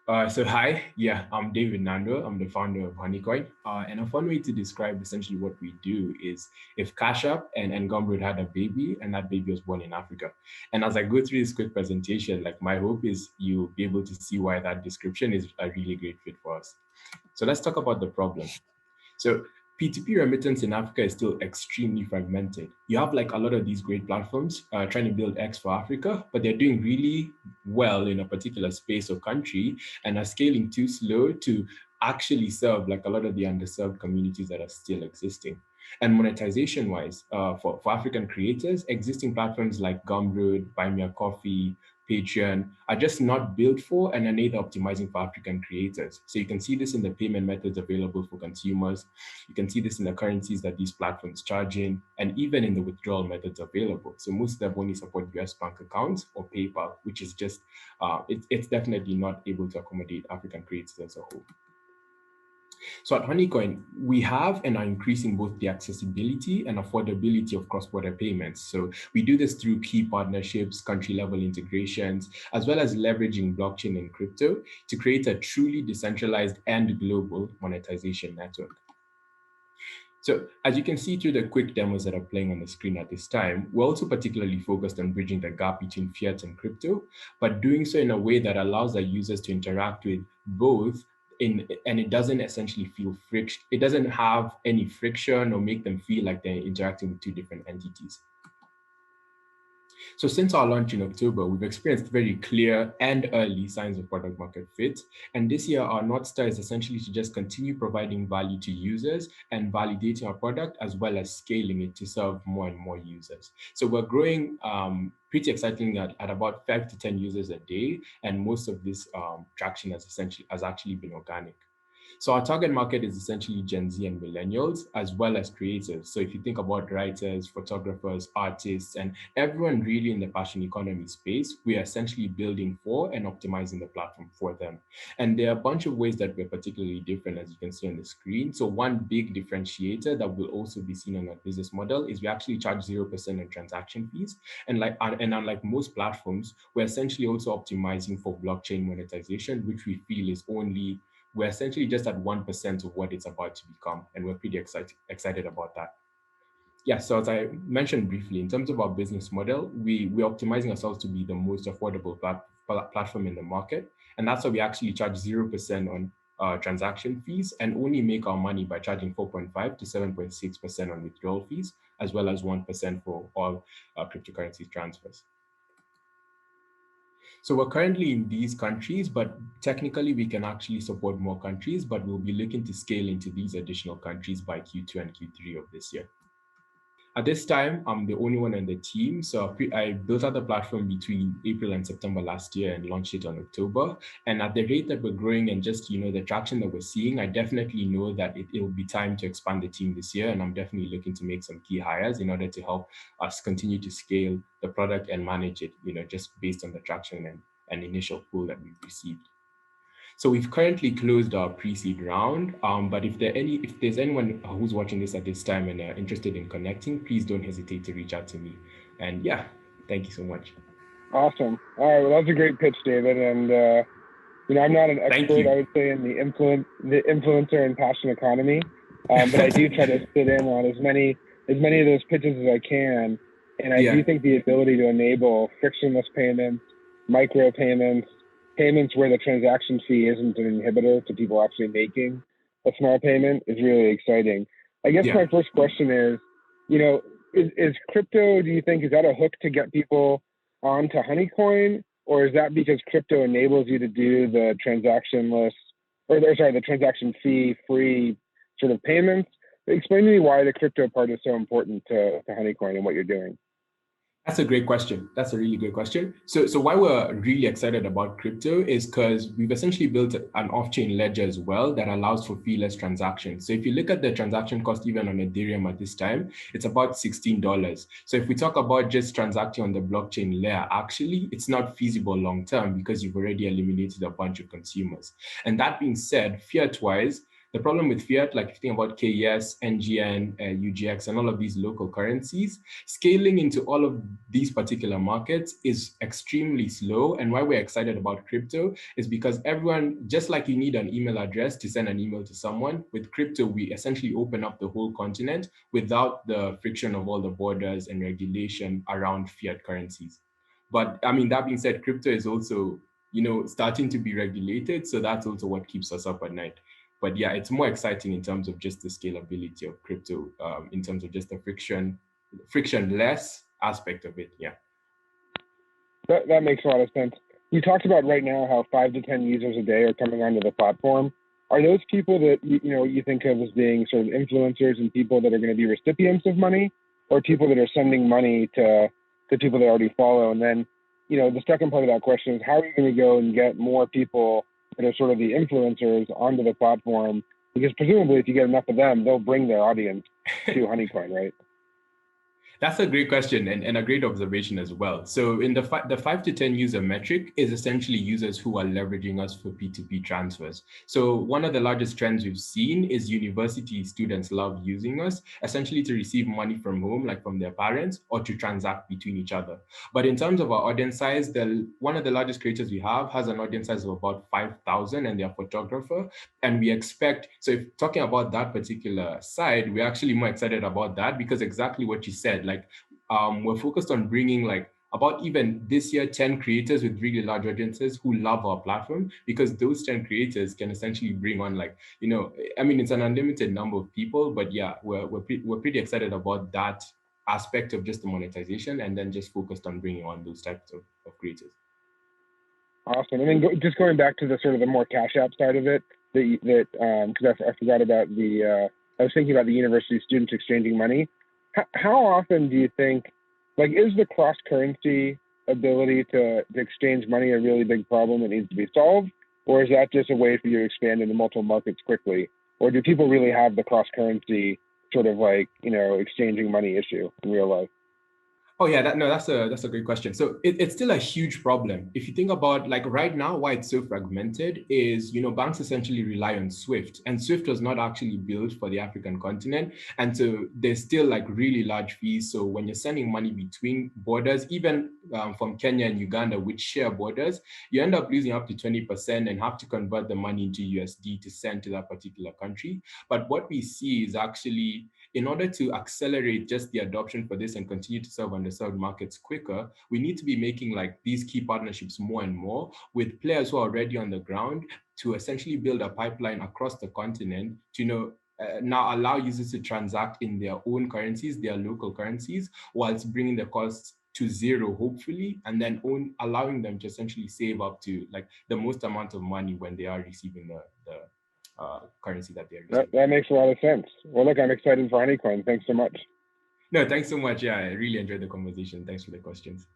So hi, yeah, I'm David Nando. I'm the founder of Honeycoin. And a fun way to describe essentially what we do is if Cash App and Gumroad had a baby and that baby was born in Africa. And as I go through this quick presentation, like my hope is you'll be able to see why that description is a really great fit for us. So let's talk about the problem. So P2P remittance in Africa is still extremely fragmented. You have like a lot of these great platforms trying to build X for Africa, but they're doing really well in a particular space or country and are scaling too slow to actually serve like a lot of the underserved communities that are still existing. And monetization wise, for African creators, existing platforms like Gumroad, Buy Me a Coffee, Patreon are just not built for and are neither optimizing for African creators. So you can see this in the payment methods available for consumers. You can see this in the currencies that these platforms charge in, and even in the withdrawal methods available. So most of them only support US bank accounts or PayPal, which is just, it's definitely not able to accommodate African creators as a whole. So at Honeycoin, we have and are increasing both the accessibility and affordability of cross-border payments. So we do this through key partnerships, country-level integrations, as well as leveraging blockchain and crypto to create a truly decentralized and global monetization network. So as you can see through the quick demos that are playing on the screen at this time, we're also particularly focused on bridging the gap between fiat and crypto, but doing so in a way that allows our users to interact with both and it doesn't essentially feel friction. It doesn't have any friction or make them feel like they're interacting with two different entities. So since our launch in October, we've experienced very clear and early signs of product market fit. And this year, our North Star is essentially to just continue providing value to users and validating our product as well as scaling it to serve more and more users. So we're growing pretty exciting at about 5 to 10 users a day. And most of this traction has actually been organic. So our target market is essentially Gen Z and millennials, as well as creators. So if you think about writers, photographers, artists, and everyone really in the passion economy space, we are essentially building for and optimizing the platform for them. And there are a bunch of ways that we're particularly different, as you can see on the screen. So one big differentiator that will also be seen on our business model is we actually charge 0% on transaction fees. And unlike most platforms, we're essentially also optimizing for blockchain monetization, which we feel is only we're essentially just at 1% of what it's about to become. And we're pretty excited about that. Yeah, so as I mentioned briefly, in terms of our business model, we're optimizing ourselves to be the most affordable platform in the market. And that's why we actually charge 0% on transaction fees and only make our money by charging 4.5 to 7.6% on withdrawal fees, as well as 1% for all cryptocurrency transfers. So we're currently in these countries, but technically we can actually support more countries, but we'll be looking to scale into these additional countries by Q2 and Q3 of this year. At this time, I'm the only one on the team. So I built out the platform between April and September last year and launched it on October. And at the rate that we're growing and just, the traction that we're seeing, I definitely know that it will be time to expand the team this year. And I'm definitely looking to make some key hires in order to help us continue to scale the product and manage it, just based on the traction and initial pull that we've received. So we've currently closed our pre-seed round, but if there's anyone who's watching this at this time and interested in connecting, please don't hesitate to reach out to me. And yeah, thank you so much. Awesome. All right, well, that's a great pitch, David. And I'm not an expert, I would say, in the influencer and passion economy, but I do try to sit in on as many of those pitches as I can. And I do think the ability to enable frictionless payments, micro payments where the transaction fee isn't an inhibitor to people actually making a small payment is really exciting. I guess my first question is, is crypto, do you think, is that a hook to get people onto Honeycoin, or is that because crypto enables you to do the transaction fee free sort of payments? Explain to me why the crypto part is so important to Honeycoin and what you're doing. That's a great question. That's a really good question. So why we're really excited about crypto is because we've essentially built an off-chain ledger as well that allows for feeless transactions. So if you look at the transaction cost even on Ethereum at this time, it's about $16. So if we talk about just transacting on the blockchain layer, actually, it's not feasible long-term because you've already eliminated a bunch of consumers. And that being said, fiat-wise, the problem with fiat, like if you think about KES, NGN, UGX, and all of these local currencies, scaling into all of these particular markets is extremely slow. And why we're excited about crypto is because everyone, just like you need an email address to send an email to someone, with crypto, we essentially open up the whole continent without the friction of all the borders and regulation around fiat currencies. But I mean, that being said, crypto is also, starting to be regulated. So that's also what keeps us up at night. But yeah, it's more exciting in terms of just the scalability of crypto, in terms of just the frictionless aspect of it. Yeah. That makes a lot of sense. You talked about right now how 5 to 10 users a day are coming onto the platform. Are those people that you think of as being sort of influencers and people that are going to be recipients of money, or people that are sending money to people they already follow? And then, the second part of that question is, how are you going to go and get more people that are sort of the influencers onto the platform? Because presumably, if you get enough of them, they'll bring their audience to Honeycoin, right? That's a great question and a great observation as well. So in the 5 to 10 user metric is essentially users who are leveraging us for P2P transfers. So one of the largest trends we've seen is university students love using us essentially to receive money from home, like from their parents, or to transact between each other. But in terms of our audience size, one of the largest creators we have has an audience size of about 5,000, and they're a photographer. And we expect, so if talking about that particular side, we're actually more excited about that because exactly what you said, like we're focused on bringing like about even this year 10 creators with really large audiences who love our platform, because those 10 creators can essentially bring on like, I mean, it's an unlimited number of people, but yeah, we're pretty excited about that aspect of just the monetization, and then just focused on bringing on those types of creators. Awesome. And then just going back to the sort of the more Cash App side of it, because I forgot about I was thinking about the university students exchanging money. How often do you think, like, is the cross-currency ability to exchange money a really big problem that needs to be solved? Or is that just a way for you to expand into multiple markets quickly? Or do people really have the cross-currency sort of like, exchanging money issue in real life? Oh yeah, that's a great question. So it's still a huge problem. If you think about like right now, why it's so fragmented is, banks essentially rely on SWIFT, and SWIFT was not actually built for the African continent. And so there's still like really large fees. So when you're sending money between borders, even from Kenya and Uganda, which share borders, you end up losing up to 20% and have to convert the money into USD to send to that particular country. But what we see is actually, in order to accelerate just the adoption for this and continue to serve underserved markets quicker, we need to be making like these key partnerships more and more with players who are already on the ground to essentially build a pipeline across the continent to now allow users to transact in their own currencies, their local currencies, whilst bringing the costs to zero, hopefully, and then allowing them to essentially save up to like the most amount of money when they are receiving the currency that they're receiving. That makes a lot of sense. Well, look, I'm excited for Honeycoin. Thanks so much. No, thanks so much. Yeah, I really enjoyed the conversation. Thanks for the questions.